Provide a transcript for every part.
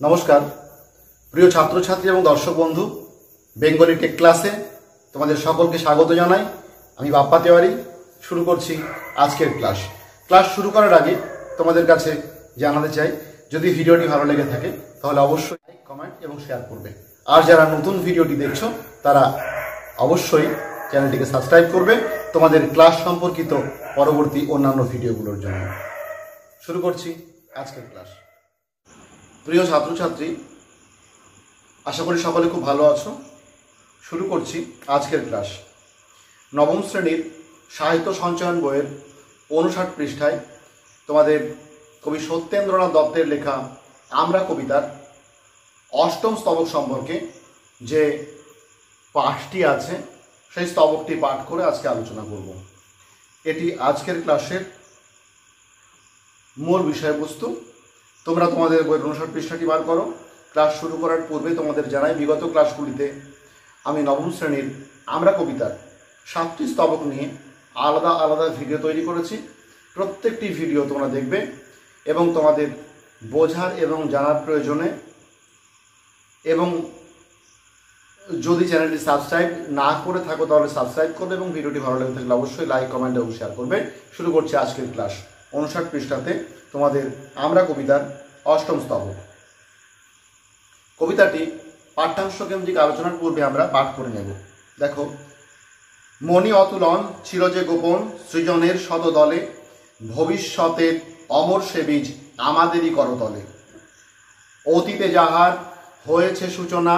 নমস্কার প্রিয় ছাত্রছাত্রী এবং দর্শক বন্ধু, বেঙ্গলি টেক ক্লাসে তোমাদের সকলকে স্বাগত জানাই। আমি বাপ্পা তেওয়ারি। শুরু করছি আজকের ক্লাস শুরু করার আগে তোমাদের কাছে জানাতে চাই, যদি ভিডিওটি ভালো লেগে থাকে তাহলে অবশ্যই লাইক, কমেন্ট এবং শেয়ার করবে। আর যারা নতুন ভিডিওটি দেখছো তারা অবশ্যই চ্যানেলটিকে সাবস্ক্রাইব করবে তোমাদের ক্লাস সম্পর্কিত পরবর্তী অন্যান্য ভিডিওগুলোর জন্য। শুরু করছি আজকের ক্লাস। প্রিয় ছাত্রছাত্রী, আশা করি সকলে খুব ভালো আছো। শুরু করছি আজকের ক্লাস। নবম শ্রেণীর সাহিত্য সঞ্চয়ন বইয়ের 59 পৃষ্ঠায় তোমাদের কবি সত্যেন্দ্রনাথ দত্তের লেখা আমরা কবিতার অষ্টম স্তবক সম্পর্কে যে পাঠটি আছে সেই স্তবকটি পাঠ করে আজকে আলোচনা করব। এটি আজকের ক্লাসের মূল বিষয়বস্তু। তোমরা তোমাদের বইয়ের 59 পৃষ্ঠাটি বার করো। ক্লাস শুরু করার পূর্বে তোমাদের জানাই, বিগত ক্লাসগুলিতে আমি নবম শ্রেণীর আমরা কবিতার 7টি স্তবক নিয়ে আলাদা আলাদা ভিডিও তৈরি করেছি। প্রত্যেকটি ভিডিও তোমরা দেখবে এবং তোমাদের বোঝার এবং জানার প্রয়োজনে, এবং যদি চ্যানেলটি সাবস্ক্রাইব না করে থাকো তাহলে সাবস্ক্রাইব করবে এবং ভিডিওটি ভালো লেগে থাকলে অবশ্যই লাইক, কমেন্ট এবং শেয়ার করবে। শুরু করছি আজকের ক্লাস। 59 পৃষ্ঠাতে তোমাদের আমরা কবিতার অষ্টম স্তবক। কবিতাটি পাঠ্যাংশ কেন্দ্রিক আলোচনার পূর্বে আমরা পাঠ করে নেব। দেখো, মণি অতুলন ছিল যে গোপন সৃজনের শতদলে, ভবিষ্যতের অমর সে বীজ আমাদেরই করতলে। অতীতে যাহার হয়েছে সূচনা,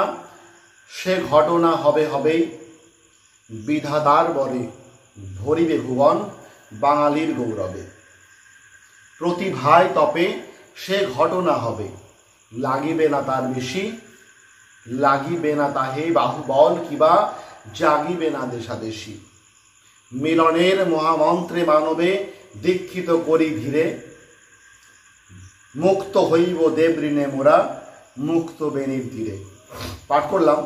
সে ঘটনা হবে হবেই, বিধাতার বরে ভরিবে ভুবন বাঙালির গৌরবে। প্রতিভায় তপে সে ঘটনা হবে, লাগিবে না তার বেশি, লাগিবে না তাহে বাহুবল কিবা জাগিবে না দেশাদেশি। মিলনের মহামন্ত্রে মানবে দীক্ষিত করি ধীরে, মুক্ত হইব দেবঋণে মোরা মুক্ত বেনির তীরে। পাঠ করলাম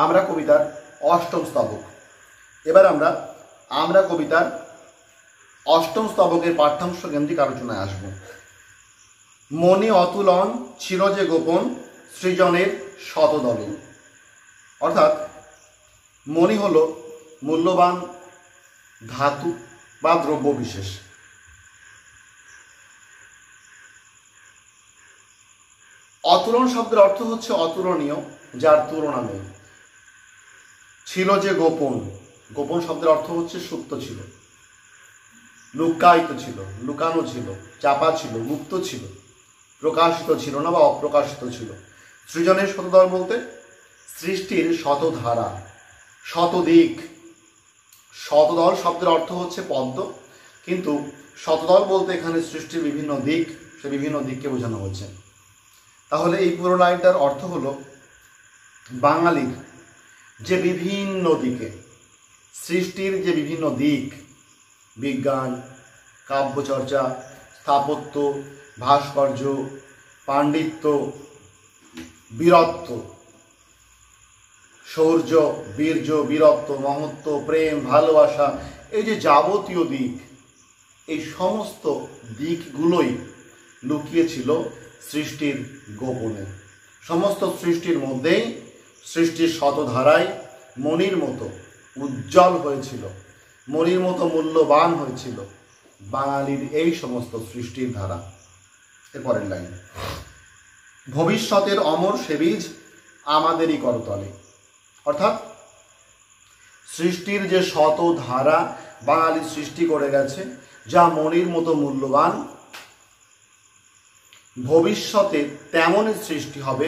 আমরা কবিতার অষ্টম স্তবক। এবার আমরা কবিতার অষ্টম স্তবকের পাঠ্যাংশ কেন্দ্রিক আলোচনায় আসব। মণি অতুলন ছিল যে গোপন সৃজনের শতদলে। অর্থাৎ মণি হল মূল্যবান ধাতু বা দ্রব্য বিশেষ। অতুলন শব্দের অর্থ হচ্ছে অতুলনীয়, যার তুলনা নেই। ছিল যে গোপন, গোপন শব্দের অর্থ হচ্ছে সুপ্ত ছিল, লুকায়িত ছিল, লুকানো ছিল, চাপা ছিল, গুপ্ত ছিল, প্রকাশিত ছিল না বা অপ্রকাশিত ছিল। সৃজনের শতদল বলতে সৃষ্টির শতধারা, শতদিক। শতদল শব্দের অর্থ হচ্ছে পদ্ম, কিন্তু শতদল বলতে এখানে সৃষ্টির বিভিন্ন দিক, সে বিভিন্ন দিককে বোঝানো হচ্ছে। তাহলে এই পুরো লাইনটার অর্থ হলো বাঙালির যে বিভিন্ন দিকে, সৃষ্টির যে বিভিন্ন দিক, বিজ্ঞান, কাব্যচর্চা, স্থাপত্য, ভাস্কর্য, পাণ্ডিত্য, বীরত্ব, শৌর্য, বীর্য, বীরত্ব, মহত্ব, প্রেম, ভালোবাসা, এই যে যাবতীয় দিক, এই সমস্ত দিকগুলোই লুকিয়েছিল সৃষ্টির গোপনে। সমস্ত সৃষ্টির মধ্যেই সৃষ্টির শতধারায় মণির মতো উজ্জ্বল হয়েছিল, মণির মতো মূল্যবান হয়েছিল বাঙালির এই সমস্ত সৃষ্টির ধারা। এরপরের লাইন, ভবিষ্যতের অমর সে বীজ আমাদেরই করতলে। অর্থাৎ সৃষ্টির যে শত ধারা বাঙালি সৃষ্টি করে গেছে, যা মণির মতো মূল্যবান, ভবিষ্যতে তেমনই সৃষ্টি হবে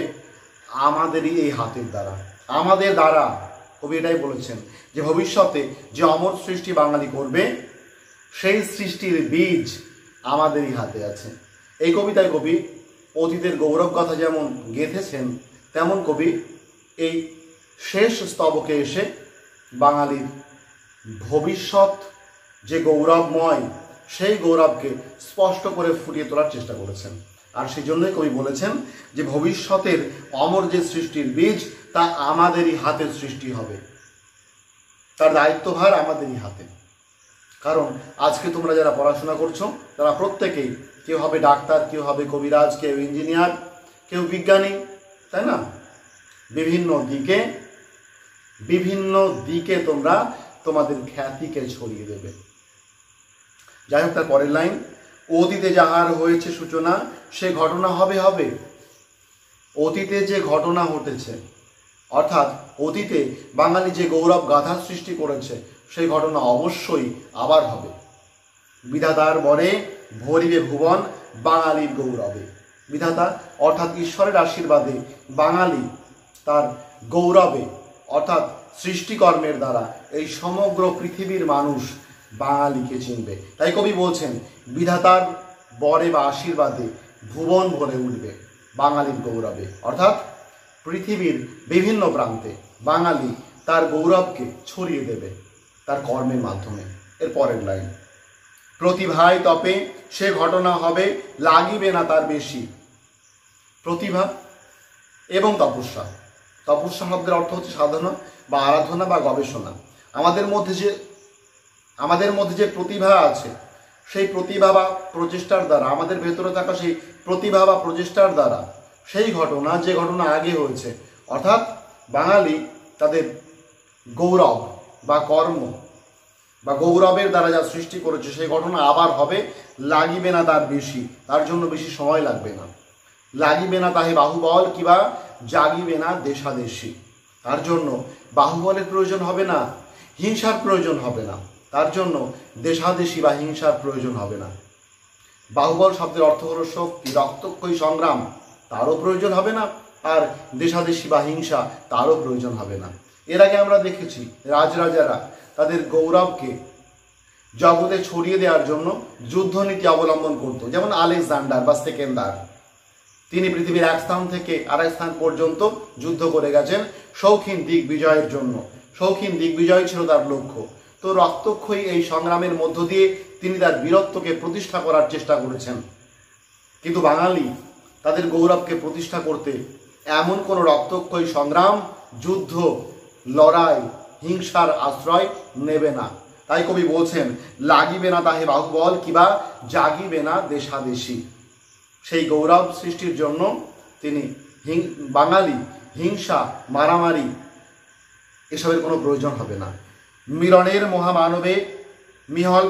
আমাদেরই এই হাতের দ্বারা, আমাদের দ্বারা। কবি এটাই বলেছেন যে ভবিষ্যতে যে অমর সৃষ্টি বাঙালি করবে, সেই সৃষ্টির বীজ আমাদেরই হাতে আছে। এই কবিতায় কবি অতীতের গৌরব কথা যেমন গেঁথেছেন, তেমন কবি এই শেষ স্তবকে এসে বাঙালির ভবিষ্যৎ যে গৌরবময়, সেই গৌরবকে স্পষ্ট করে ফুটিয়ে তোলার চেষ্টা করেছেন। আর সেই জন্যই কবি বলেছেন যে ভবিষ্যতের অমর যে সৃষ্টির বীজ, তা আমাদেরই হাতের সৃষ্টি হবে, তার দায়িত্বভার আমাদেরই হাতে। কারণ আজকে তোমরা যারা পড়াশোনা করছো তারা প্রত্যেকেই, কেউ হবে ডাক্তার, কেউ হবে কবিরাজ, কেউ ইঞ্জিনিয়ার, কেউ বিজ্ঞানী, তাই না? বিভিন্ন দিকে তোমরা তোমাদের খ্যাতিকে ছড়িয়ে দেবে। যাই হোক, তার পরের লাইন, অতীতে যাহার হয়েছে সূচনা সে ঘটনা হবে হবে। অতীতে যে ঘটনা ঘটেছে, অর্থাৎ অতীতে বাঙালি যে গৌরব গাথা সৃষ্টি করেছে সেই ঘটনা অবশ্যই আবার হবে। বিধাতার বরে ভরিবে ভুবন বাঙালির গৌরবে। বিধাতা অর্থাৎ ঈশ্বরের আশীর্বাদে বাঙালি তার গৌরবে অর্থাৎ সৃষ্টিকর্মের দ্বারা এই সমগ্র পৃথিবীর মানুষ বাঙালিকে চিনবে। তাই কবি বলছেন, বিধাতার বরে বা আশীর্বাদে ভুবন ভরে উঠবে বাঙালির গৌরবে, অর্থাৎ পৃথিবীর বিভিন্ন প্রান্তে বাঙালি তার গৌরবকে ছড়িয়ে দেবে তার কর্মের মাধ্যমে। এর পরের লাইন, প্রতিভায় তপে সে ঘটনা হবে লাগিবে না তার বেশি। প্রতিভা এবং তপস্যা, তপস্যা শব্দের অর্থ হচ্ছে সাধনা বা আরাধনা বা গবেষণা। আমাদের মধ্যে যে প্রতিভা আছে সেই প্রতিভা বা প্রচেষ্টার দ্বারা, আমাদের ভেতরে থাকা সেই প্রতিভা বা প্রচেষ্টার দ্বারা সেই ঘটনা, যে ঘটনা আগে হয়েছে, অর্থাৎ বাঙালি তাদের গৌরব বা কর্ম বা গৌরবের দ্বারা যা সৃষ্টি করেছে সেই ঘটনা আবার হবে, লাগিবে না তার বেশি, তার জন্য বেশি সময় লাগবে না। লাগিবে না তাহে বাহুবল কিবা জাগিবে না দেশাদেশী, তার জন্য বাহুবলের প্রয়োজন হবে না, হিংসার প্রয়োজন হবে না, তার জন্য দেশাদেশী বা হিংসার প্রয়োজন হবে না। বাহুবল শব্দের অর্থ হলো শক্তি, রক্তক্ষয়ী সংগ্রাম, তারও প্রয়োজন হবে না, আর দেশাদেশী বা হিংসা তারও প্রয়োজন হবে না। এর আগে আমরা দেখেছি রাজরাজারা তাদের গৌরবকে জগতে ছড়িয়ে দেওয়ার জন্য যুদ্ধনীতি অবলম্বন করত। যেমন আলেকজান্ডার বা সেকেন্দার, তিনি পৃথিবীর এক স্থান থেকে আরেক স্থান পর্যন্ত যুদ্ধ করে গেছেন শৌখিন দিগ্বিজয়ের জন্য। শৌখিন দিগ্বিজয় ছিল তার লক্ষ্য। তো রক্তক্ষয়ী এই সংগ্রামের মধ্য দিয়ে তিনি তার বীরত্বকে প্রতিষ্ঠা করার চেষ্টা করেছেন। কিন্তু বাঙালি তাদের গৌরবকে প্রতিষ্ঠা করতে এমন কোনো রক্তক্ষয়ী সংগ্রাম, যুদ্ধ, লড়াই, হিংসার আশ্রয় নেবে না। তাই কবি বলছেন, লাগিবে না তাহে বাহুবল কিবা জাগিবে না দেশাদেশী। সেই গৌরব সৃষ্টির জন্য তিনি বাঙালি হিংসা, মারামারি এসবের কোনো প্রয়োজন হবে না।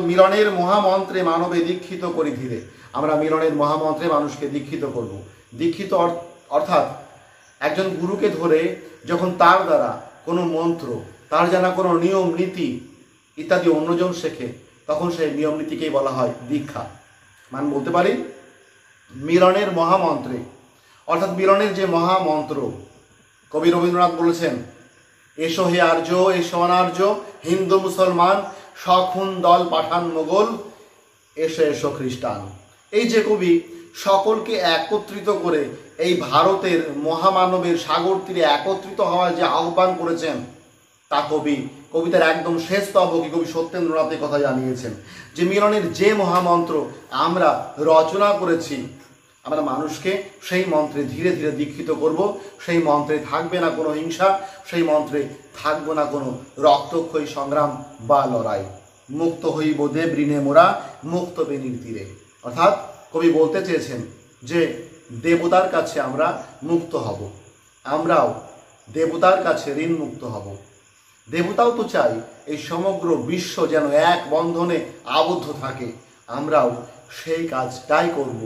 মিলনের মহামন্ত্রে মানবে দীক্ষিত করি ধীরে। আমরা মিলনের মহামন্ত্রে মানুষকে দীক্ষিত করব। দীক্ষিত অর্থাৎ একজন গুরুকে ধরে যখন তার দ্বারা কোনো মন্ত্র, তার জানা কোনো নিয়ম নীতি ইত্যাদি অন্যজন শেখে, তখন সেই নিয়ম নীতিকেই বলা হয় দীক্ষা। মানে বলতে পারি মিলনের মহামন্ত্রে, অর্থাৎ মিলনের যে মহামন্ত্র, কবি রবীন্দ্রনাথ বলেছেন, এসো হে আর্য, এসো অনার্য, হিন্দু মুসলমান, সখুন দল পাঠান মোগল, এসো এসো খ্রিস্টান। এই যে কবি সকলকে একত্রিত করে এই ভারতের মহামানবের সাগর তীরে একত্রিত হওয়ার যে আহ্বান করেছেন, তা কবিতার একদম শেষ স্তবকে কবি সত্যেন্দ্রনাথের কথা জানিয়েছেন যে মিলনের যে মহামন্ত্র আমরা রচনা করেছি, আমরা মানুষকে সেই মন্ত্রে ধীরে ধীরে দীক্ষিত করব। সেই মন্ত্রে থাকবে না কোনো হিংসা, সেই মন্ত্রে থাকবে না কোনো রক্তক্ষয়ী সংগ্রাম বা লড়াই। মুক্ত হইব দেব ঋণে মোরা মুক্ত বেনির তীরে। অর্থাৎ কবি বলতে চেয়েছেন যে দেবতার কাছে আমরা মুক্ত হব, আমরাও দেবতার কাছে ঋণ মুক্ত হব। দেবতাও তো চাই এই সমগ্র বিশ্ব যেন এক বন্ধনে আবদ্ধ থাকে, আমরাও সেই কাজটাই করব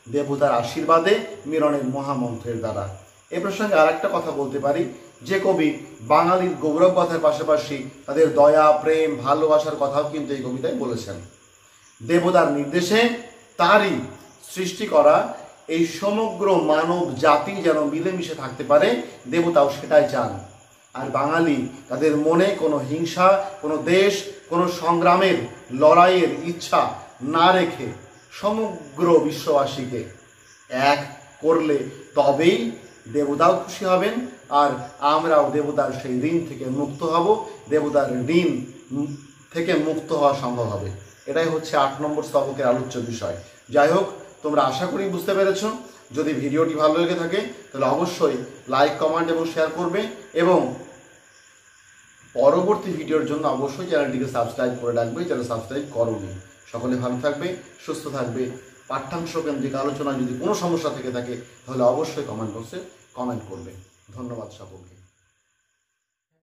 দেবতার আশীর্বাদে, মিলনের মহামন্ত্রের দ্বারা। এ প্রসঙ্গে আর একটা কথা বলতে পারি যে কবি বাঙালির গৌরব কথার পাশাপাশি তাদের দয়া, প্রেম, ভালোবাসার কথাও কিন্তু এই কবিতায় বলেছেন। দেবতার নির্দেশে তারই সৃষ্টি করা এই সমগ্র মানব জাতি যেন মিলেমিশে থাকতে পারে, দেবতাও সেটাই চান। আর বাঙালি তাদের মনে কোনো হিংসা, কোনো দেশ, কোনো সংগ্রামের লড়াইয়ের ইচ্ছা না রেখে সমগ্র বিশ্ববাসীকে এক করলে তবেই দেবতাও খুশি হবেন, আর আমরাও দেবতার সেই ঋণ থেকে মুক্ত হব, দেবতার ঋণ থেকে মুক্ত হওয়া সম্ভব হবে। এটাই হচ্ছে 8 নম্বর স্তবকের আলোচ্য বিষয়। যাই হোক, তোমরা আশা করি বুঝতে পেরেছ। যদি ভিডিওটি ভালো লেগে থাকে তাহলে অবশ্যই লাইক, কমেন্ট এবং শেয়ার করবে, এবং পরবর্তী ভিডিওর জন্য অবশ্যই চ্যানেলটিকে সাবস্ক্রাইব করে রাখবে যারা সাবস্ক্রাইব করোনি। সকলে ভালো থাকবে, সুস্থ থাকবে। পাঠ্যাংশ কেন্দ্রিক আলোচনা যদি কোনো সমস্যা থেকে থাকে তাহলে অবশ্যই কমেন্ট বক্সে কমেন্ট করবে। ধন্যবাদ সকলকে।